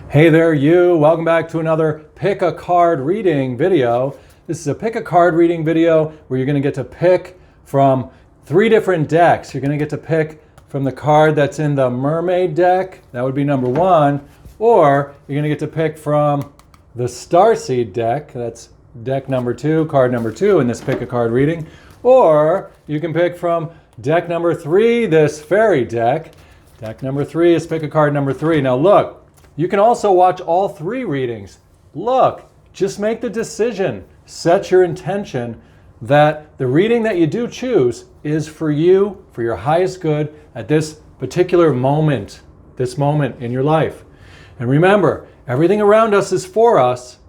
Hey there you, welcome back to another pick a card reading video. This is a pick a card reading video where you're going to get to pick from 3 different decks. You're going to get to pick from the card that's in the Mermaid Deck, that would be number 1, or you're going to get to pick from the Starseed Deck, that's deck number 2, card number 2 in this pick a card reading, or you can pick from deck number 3, this fairy deck. Deck number 3 is pick a card number 3. Now look, you can also watch all 3 readings. Look, just make the decision. Set your intention that the reading that you do choose is for you, for your highest good at this particular moment, this moment in your life. And remember, everything around us is for us.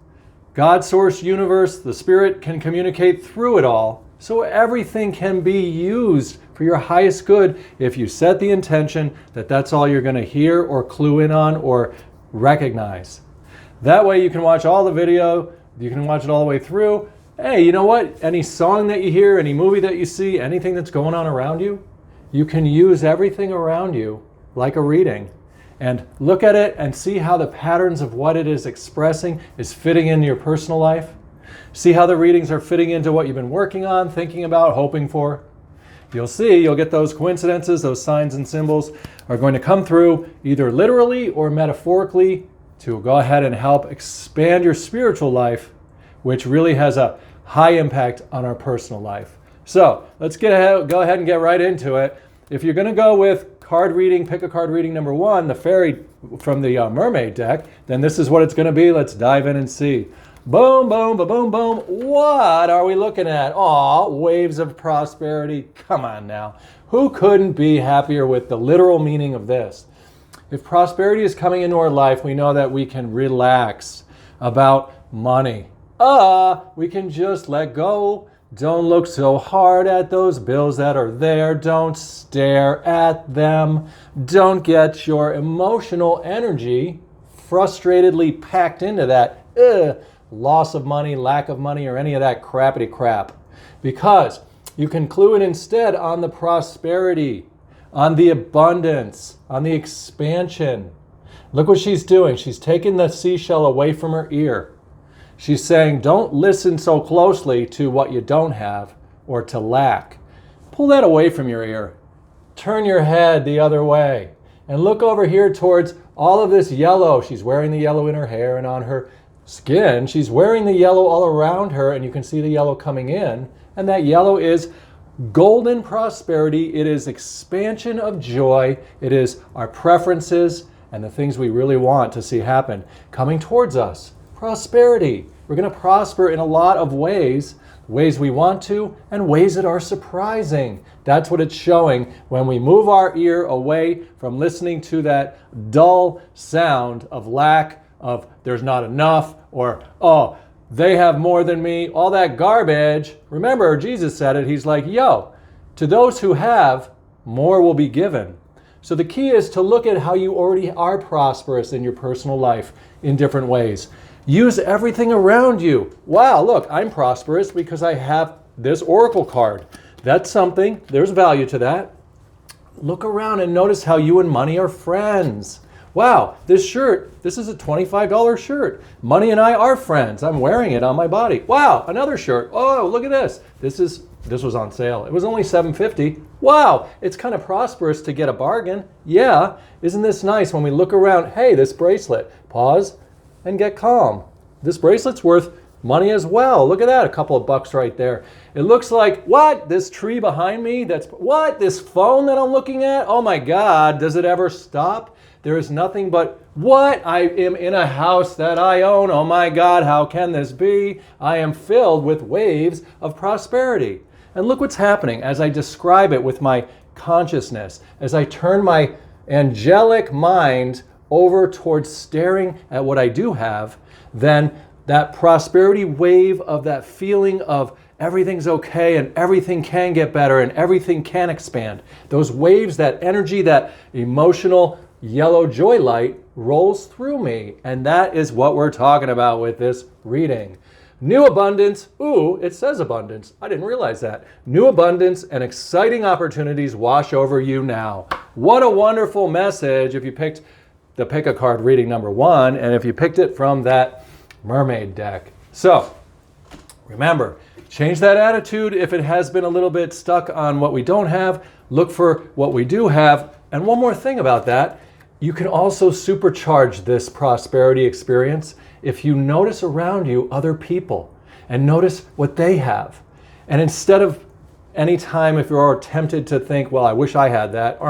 God, source, universe, the spirit can communicate through it all. So everything can be used for your highest good if you set the intention that that's all you're going to hear or clue in on or recognize. That way you can watch all the video, you can watch it all the way through. Hey, you know what? Any song that you hear, any movie that you see, anything that's going on around you, you can use everything around you like a reading and look at it and see how the patterns of what it is expressing is fitting into your personal life. See how the readings are fitting into what you've been working on, thinking about, hoping for. You'll see, you'll get those coincidences, those signs and symbols are going to come through either literally or metaphorically to go ahead and help expand your spiritual life, which really has a high impact on our personal life. So let's go ahead and get right into it. If you're going to go with card reading, pick a card reading number 1, the fairy from the Mermaid Deck, then this is what it's going to be. Let's dive in and see. Boom, boom, boom, boom. What are we looking at? Aw, waves of prosperity. Come on now. Who couldn't be happier with the literal meaning of this? If prosperity is coming into our life, we know that we can relax about money. We can just let go. Don't look so hard at those bills that are there. Don't stare at them. Don't get your emotional energy frustratedly packed into that loss of money, lack of money, or any of that crappity crap. Because you can clue in instead on the prosperity, on the abundance, on the expansion. Look what she's doing. She's taking the seashell away from her ear. She's saying, don't listen so closely to what you don't have or to lack. Pull that away from your ear. Turn your head the other way. And look over here towards all of this yellow. She's wearing the yellow in her hair and on her skin. She's wearing the yellow all around her, and you can see the yellow coming in. And that yellow is golden prosperity. It is expansion of joy. It is our preferences and the things we really want to see happen coming towards us. Prosperity. We're going to prosper in a lot of ways we want to and ways that are surprising. That's what it's showing when we move our ear away from listening to that dull sound of lack, of there's not enough, or oh, they have more than me, all that garbage. Remember, Jesus said it. He's like, yo, to those who have, more will be given. So the key is to look at how you already are prosperous in your personal life in different ways. Use everything around you. Wow, look, I'm prosperous because I have this oracle card. That's something. There's value to that. Look around and notice how you and money are friends. Wow, this shirt, this is a $25 shirt. Money and I are friends. I'm wearing it on my body. Wow, another shirt. Oh, look at this. This was on sale. It was only $7.50. Wow, it's kind of prosperous to get a bargain. Yeah, isn't this nice when we look around? Hey, this bracelet. Pause and get calm. This bracelet's worth money as well. Look at that, a couple of bucks right there. It looks like, what? This tree behind me? That's what? This phone that I'm looking at? Oh my God, does it ever stop? There is nothing but what? I am in a house that I own. Oh my God, how can this be? I am filled with waves of prosperity. And look what's happening as I describe it with my consciousness, as I turn my angelic mind over towards staring at what I do have, then that prosperity wave of that feeling of everything's okay and everything can get better and everything can expand. Those waves, that energy, that emotional yellow joy light rolls through me. And that is what we're talking about with this reading. New abundance. Ooh, it says abundance. I didn't realize that. New abundance and exciting opportunities wash over you now. What a wonderful message if you picked the pick a card reading number 1, and if you picked it from that Mermaid deck. So remember, change that attitude if it has been a little bit stuck on what we don't have. Look for what we do have. And one more thing about that, you can also supercharge this prosperity experience if you notice around you other people and notice what they have. And instead of anytime if you're tempted to think, well, I wish I had that,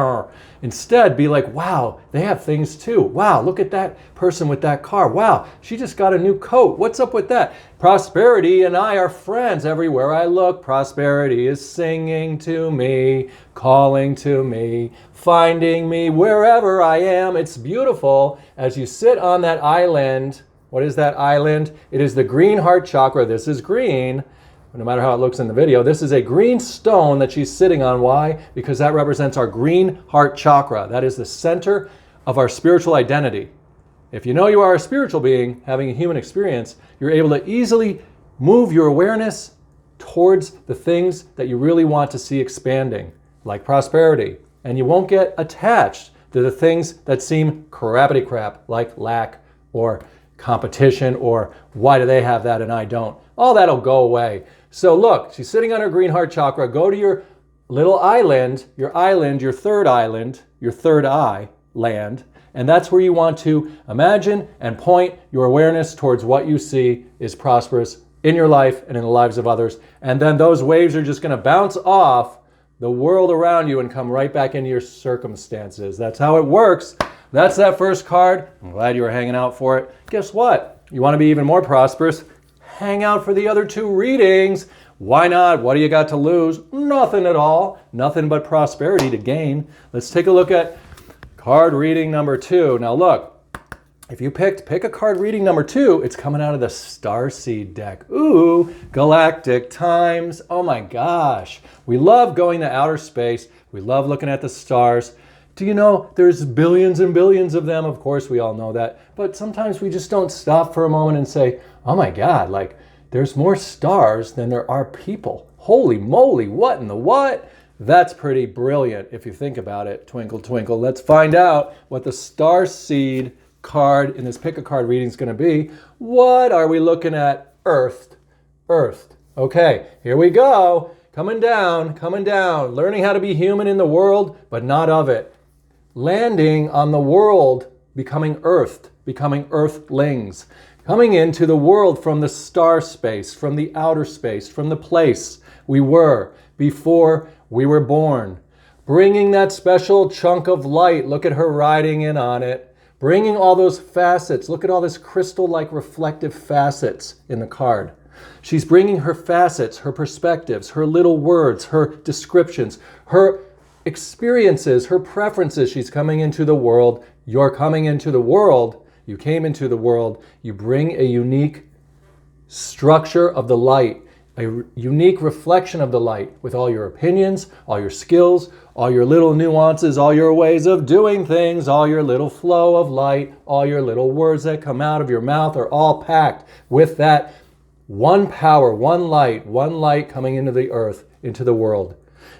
instead be like, wow, they have things too. Wow, look at that person with that car. Wow, she just got a new coat. What's up with that? Prosperity and I are friends everywhere I look. Prosperity is singing to me, calling to me, finding me wherever I am. It's beautiful as you sit on that island. What is that island? It is the green heart chakra. This is green. No matter how it looks in the video, this is a green stone that she's sitting on. Why? Because that represents our green heart chakra. That is the center of our spiritual identity. If you know you are a spiritual being having a human experience, you're able to easily move your awareness towards the things that you really want to see expanding, like prosperity. And you won't get attached to the things that seem crappity crap, like lack or competition or why do they have that and I don't. All that'll go away. So look, she's sitting on her green heart chakra. Go to your little island, your third eye land, and that's where you want to imagine and point your awareness towards what you see is prosperous in your life and in the lives of others. And then those waves are just going to bounce off the world around you and come right back into your circumstances. That's how it works. That's that first card. I'm glad you were hanging out for it. Guess what? You want to be even more prosperous? Hang out for the other 2 readings. Why not? What do you got to lose? Nothing at all. Nothing but prosperity to gain. Let's take a look at card reading number 2. Now look, if you pick a card reading number 2, it's coming out of the Starseed Deck. Ooh, galactic times. Oh my gosh. We love going to outer space. We love looking at the stars. Do you know there's billions and billions of them? Of course, we all know that. But sometimes we just don't stop for a moment and say, oh my God, like there's more stars than there are people. Holy moly, what in the what? That's pretty brilliant if you think about it. Twinkle, twinkle. Let's find out what the Starseed card in this pick a card reading is going to be. What are we looking at? Earthed. Okay, here we go. Coming down. Learning how to be human in the world, but not of it. Landing on the world, becoming earthed, becoming earthlings. Coming into the world from the star space, from the outer space, from the place we were before we were born. Bringing that special chunk of light. Look at her riding in on it. Bringing all those facets. Look at all this crystal-like reflective facets in the card. She's bringing her facets, her perspectives, her little words, her descriptions, her experiences, her preferences. She's coming into the world. You're coming into the world. You came into the world. You bring a unique structure of the light, a unique reflection of the light with all your opinions, all your skills, all your little nuances, all your ways of doing things, all your little flow of light, all your little words that come out of your mouth are all packed with that one power, one light coming into the earth, into the world.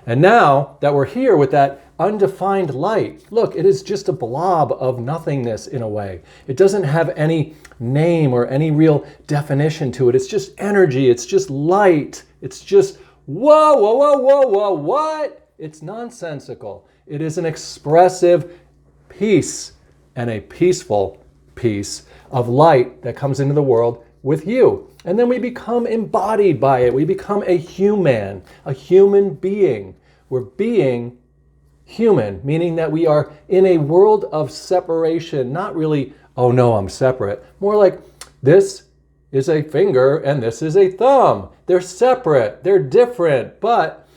And now that we're here with that undefined light, look, it is just a blob of nothingness in a way. It doesn't have any name or any real definition to it. It's just energy. It's just light. It's just, whoa, what? It's nonsensical. It is an expressive piece and a peaceful piece of light that comes into the world with you. And then we become embodied by it. We become a human being. We're being human, meaning that we are in a world of separation, not really, oh no, I'm separate. More like this is a finger and this is a thumb. They're separate, they're different, but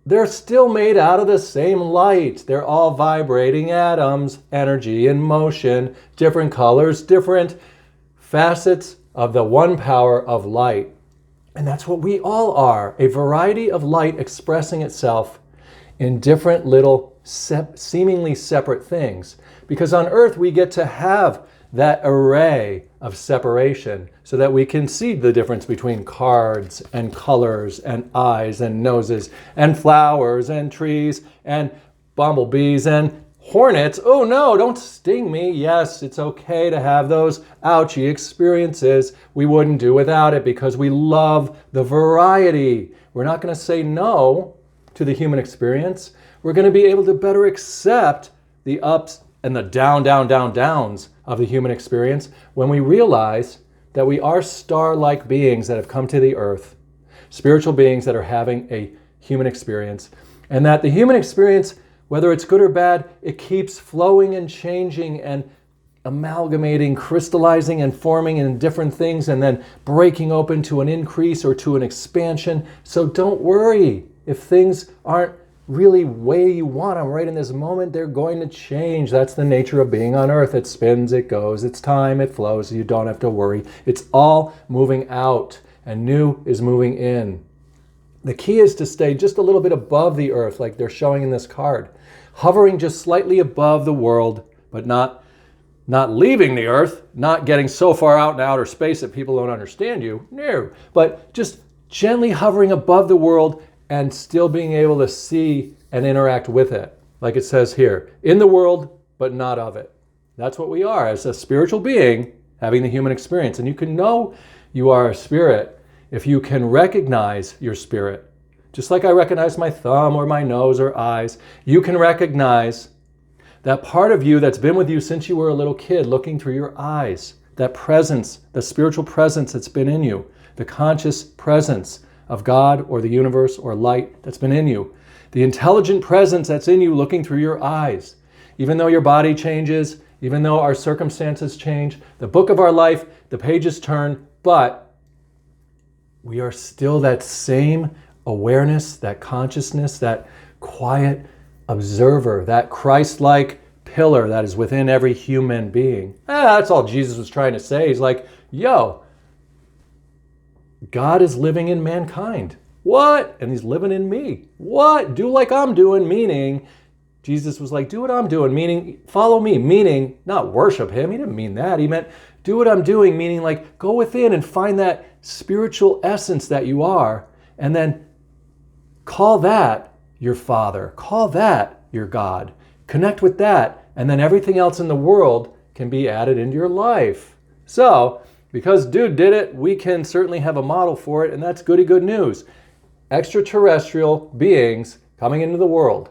they're still made out of the same light. They're all vibrating atoms, energy in motion, different colors, different facets of the one power of light. And that's what we all are, a variety of light expressing itself in different little seemingly separate things. Because on Earth we get to have that array of separation so that we can see the difference between cards and colors and eyes and noses and flowers and trees and bumblebees and hornets. Oh no, don't sting me. Yes, it's okay to have those ouchy experiences. We wouldn't do without it because we love the variety. We're not going to say no to the human experience. We're going to be able to better accept the ups and the downs of the human experience when we realize that we are star-like beings that have come to the earth, spiritual beings that are having a human experience, and that the human experience, whether it's good or bad, it keeps flowing and changing and amalgamating, crystallizing and forming in different things and then breaking open to an increase or to an expansion. So don't worry if things aren't really way you want them right in this moment. They're going to change. That's the nature of being on earth. It spins, it goes, it's time, it flows. You don't have to worry. It's all moving out and new is moving in. The key is to stay just a little bit above the earth, like they're showing in this card, hovering just slightly above the world, but not leaving the earth, not getting so far out in outer space that people don't understand you. No, but just gently hovering above the world and still being able to see and interact with it. Like it says here, in the world, but not of it. That's what we are as a spiritual being having the human experience. And you can know you are a spirit if you can recognize your spirit. Just like I recognize my thumb or my nose or eyes, you can recognize that part of you that's been with you since you were a little kid, looking through your eyes, that presence, the spiritual presence that's been in you, the conscious presence of God or the universe or light that's been in you, the intelligent presence that's in you looking through your eyes. Even though your body changes, even though our circumstances change, the book of our life, the pages turn, but we are still that same awareness, that consciousness, that quiet observer, that Christ-like pillar that is within every human being. That's all Jesus was trying to say. He's like, yo, God is living in mankind. What? And he's living in me. What? Do like I'm doing, meaning Jesus was like, do what I'm doing, meaning follow me, meaning not worship him. He didn't mean that. He meant do what I'm doing, meaning like go within and find that spiritual essence that you are, and then call that your Father. Call that your God. Connect with that, and then everything else in the world can be added into your life. So, because dude did it, we can certainly have a model for it, and that's goody good news. Extraterrestrial beings coming into the world,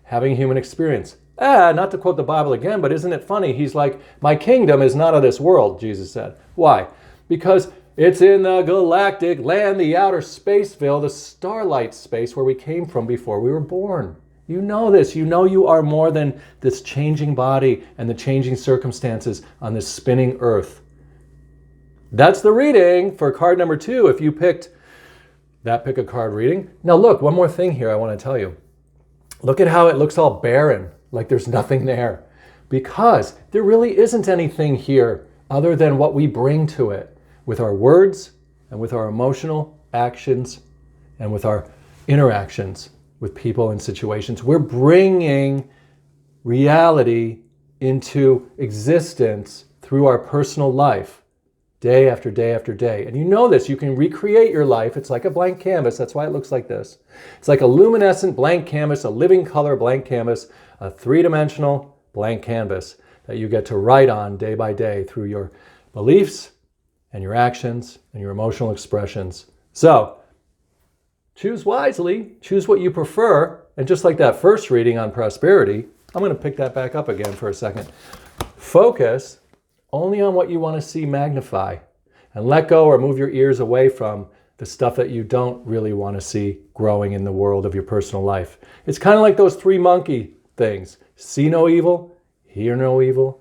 having human experience. Not to quote the Bible again, but isn't it funny? He's like, my kingdom is not of this world, Jesus said. Why? Because it's in the galactic land, the outer spaceville, the starlight space where we came from before we were born. You know this. You know you are more than this changing body and the changing circumstances on this spinning earth. That's the reading for card number 2 if you picked that pick a card reading. Now look, one more thing here I want to tell you. Look at how it looks all barren, like there's nothing there. Because there really isn't anything here other than what we bring to it with our words and with our emotional actions and with our interactions with people and situations. We're bringing reality into existence through our personal life. Day after day after day. And you know this, you can recreate your life. It's like a blank canvas. That's why it looks like this. It's like a luminescent blank canvas, a living color blank canvas, a three-dimensional blank canvas that you get to write on day by day through your beliefs and your actions and your emotional expressions. So, choose wisely, choose what you prefer, and just like that first reading on prosperity, I'm going to pick that back up again for a second. Focus only on what you want to see magnify, and let go or move your ears away from the stuff that you don't really want to see growing in the world of your personal life. It's kind of like those 3 monkey things. See no evil, hear no evil,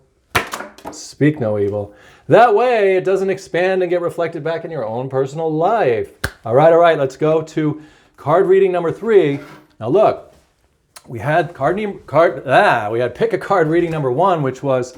speak no evil. That way it doesn't expand and get reflected back in your own personal life. All right, let's go to card reading number 3. Now look, we had pick a card reading number 1, which was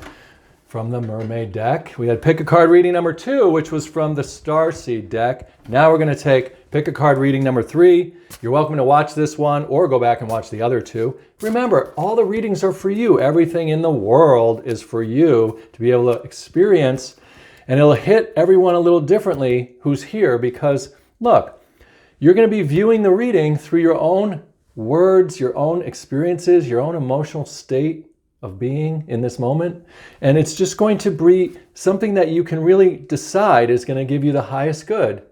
from the Mermaid Deck. We had pick a card reading number 2, which was from the Starseed Deck. Now we're going to pick a card reading number 3. You're welcome to watch this one or go back and watch the other 2. Remember, all the readings are for you. Everything in the world is for you to be able to experience, and it'll hit everyone a little differently who's here because, look, you're going to be viewing the reading through your own words, your own experiences, your own emotional state of being in this moment. And it's just going to be something that you can really decide is going to give you the highest good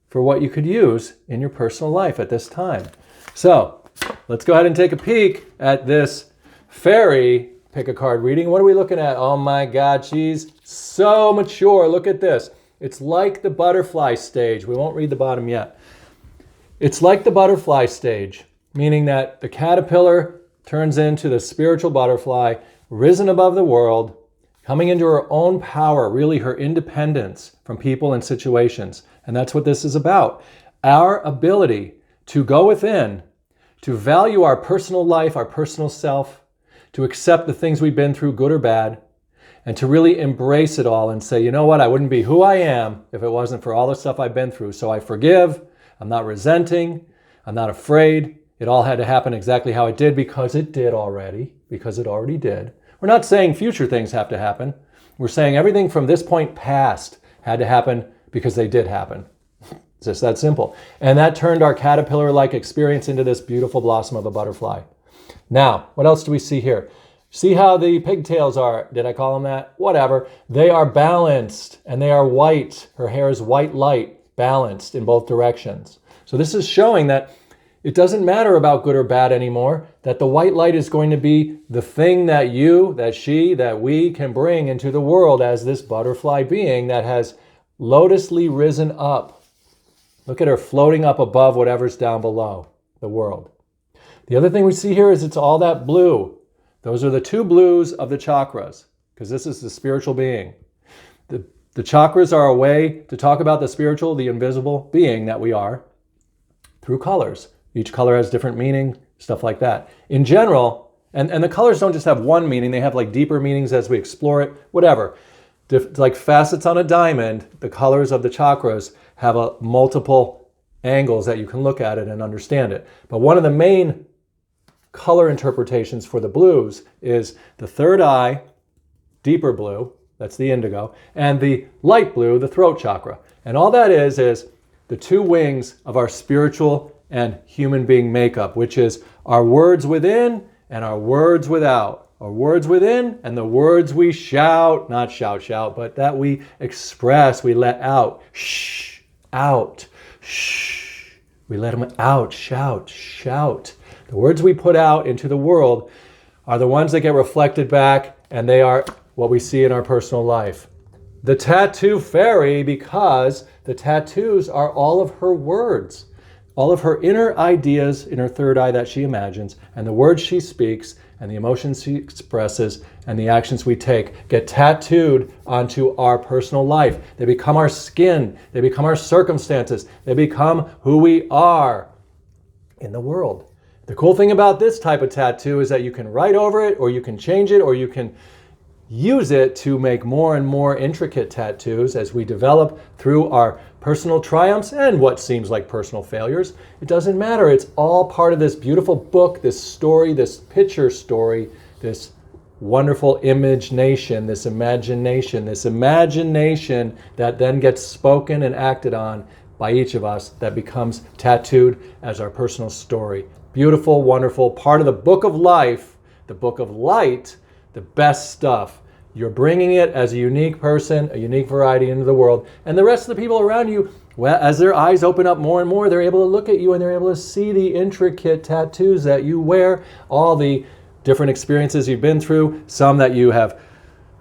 for what you could use in your personal life at this time. So let's go ahead and take a peek at this fairy pick a card reading. What are we looking at? Oh my God, she's so mature. Look at this. It's like the butterfly stage. We won't read the bottom yet. It's like the butterfly stage, meaning that the caterpillar turns into the spiritual butterfly, risen above the world, coming into her own power, really her independence from people and situations. And that's what this is about. Our ability to go within, to value our personal life, our personal self, to accept the things we've been through, good or bad, and to really embrace it all and say, you know what, I wouldn't be who I am if it wasn't for all the stuff I've been through. So I forgive, I'm not resenting, I'm not afraid. It all had to happen exactly how it did because it did already, because it already did. We're not saying future things have to happen. We're saying everything from this point past had to happen because they did happen. It's just that simple. And that turned our caterpillar-like experience into this beautiful blossom of a butterfly. Now, what else do we see here? See how the pigtails are, did I call them that? Whatever. They are balanced and they are white. Her hair is white light, balanced in both directions. So this is showing that it doesn't matter about good or bad anymore, that the white light is going to be the thing that you, that she, that we can bring into the world as this butterfly being that has lotusly risen up. Look at her floating up above whatever's down below, the world. The other thing we see here is it's all that blue. Those are the two blues of the chakras, because this is the spiritual being. The chakras are a way to talk about the spiritual, the invisible being that we are through colors. Each color has different meaning, stuff like that. In general, and the colors don't just have one meaning, they have like deeper meanings as we explore it, whatever. Like facets on a diamond, the colors of the chakras have multiple angles that you can look at it and understand it. But one of the main color interpretations for the blues is the third eye, deeper blue, that's the indigo, and the light blue, the throat chakra. And all that is the two wings of our spiritual and human being makeup, which is our words within and our words without. Our words within and the words we shout, not shout, but that we express, we let out. Shh, out, shh. We let them out, shout. The words we put out into the world are the ones that get reflected back, and they are what we see in our personal life. The tattoo fairy, because the tattoos are all of her words, all of her inner ideas in her third eye that she imagines, and the words she speaks, and the emotions she expresses, and the actions we take get tattooed onto our personal life. They become our skin, they become our circumstances, they become who we are in the world. The cool thing about this type of tattoo is that you can write over it, or you can change it, or you can use it to make more and more intricate tattoos as we develop through our personal triumphs and what seems like personal failures. It doesn't matter. It's all part of this beautiful book, this story, this picture story, this wonderful imagination, this imagination that then gets spoken and acted on by each of us that becomes tattooed as our personal story. Beautiful, wonderful, part of the book of life, the book of light, the best stuff. You're bringing it as a unique person, a unique variety into the world. And the rest of the people around you, well, as their eyes open up more and more, they're able to look at you and they're able to see the intricate tattoos that you wear, all the different experiences you've been through, some that you have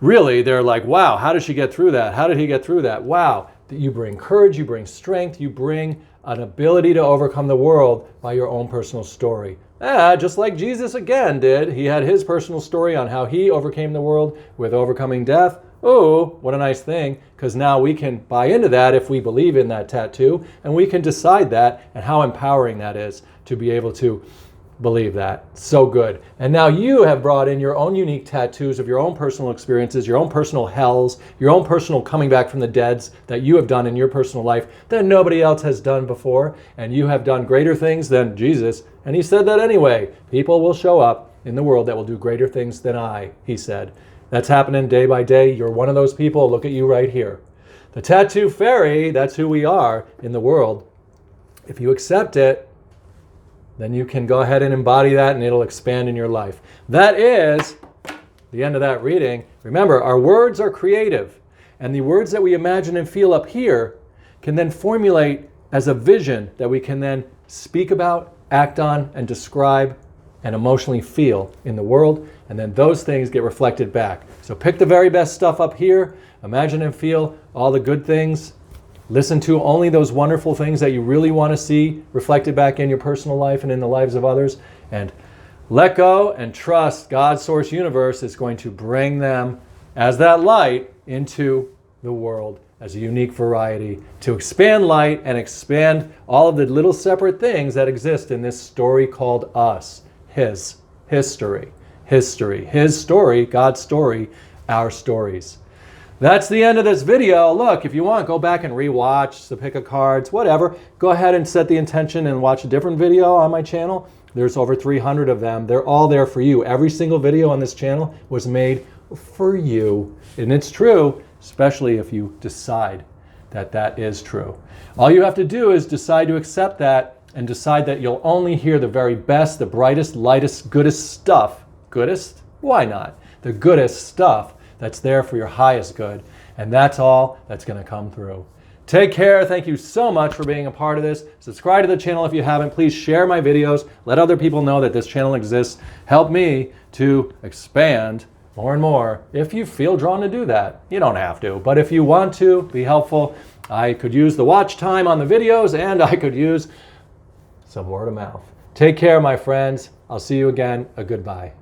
really, they're like, wow, how did she get through that? How did he get through that? Wow. You bring courage, you bring strength, you bring an ability to overcome the world by your own personal story. Just like Jesus again did. He had his personal story on how he overcame the world with overcoming death. Oh, what a nice thing, because now we can buy into that if we believe in that tattoo, and we can decide that, and how empowering that is to be able to believe that. So good. And now you have brought in your own unique tattoos of your own personal experiences, your own personal hells, your own personal coming back from the deads that you have done in your personal life that nobody else has done before. And you have done greater things than Jesus. And he said that anyway. People will show up in the world that will do greater things than I, he said. That's happening day by day. You're one of those people. Look at you right here. The tattoo fairy, that's who we are in the world. If you accept it, then you can go ahead and embody that and it'll expand in your life. That is the end of that reading, remember, our words are creative. And the words that we imagine and feel up here can then formulate as a vision that we can then speak about, act on, and describe and emotionally feel in the world. And then those things get reflected back. So pick the very best stuff up here, imagine and feel all the good things. Listen to only those wonderful things that you really want to see reflected back in your personal life and in the lives of others. And let go and trust God's source universe is going to bring them as that light into the world as a unique variety to expand light and expand all of the little separate things that exist in this story called us. His history. History. His story, God's story, our stories. That's the end of this video. Look, if you want, go back and rewatch the pick of cards, whatever. Go ahead and set the intention and watch a different video on my channel. There's over 300 of them. They're all there for you. Every single video on this channel was made for you. And it's true, especially if you decide that that is true. All you have to do is decide to accept that and decide that you'll only hear the very best, the brightest, lightest, goodest stuff. Goodest? Why not? The goodest stuff that's there for your highest good. And that's all that's going to come through. Take care. Thank you so much for being a part of this. Subscribe to the channel if you haven't. Please share my videos. Let other people know that this channel exists. Help me to expand more and more if you feel drawn to do that. You don't have to, but if you want to be helpful, I could use the watch time on the videos and I could use some word of mouth. Take care, my friends. I'll see you again. A goodbye.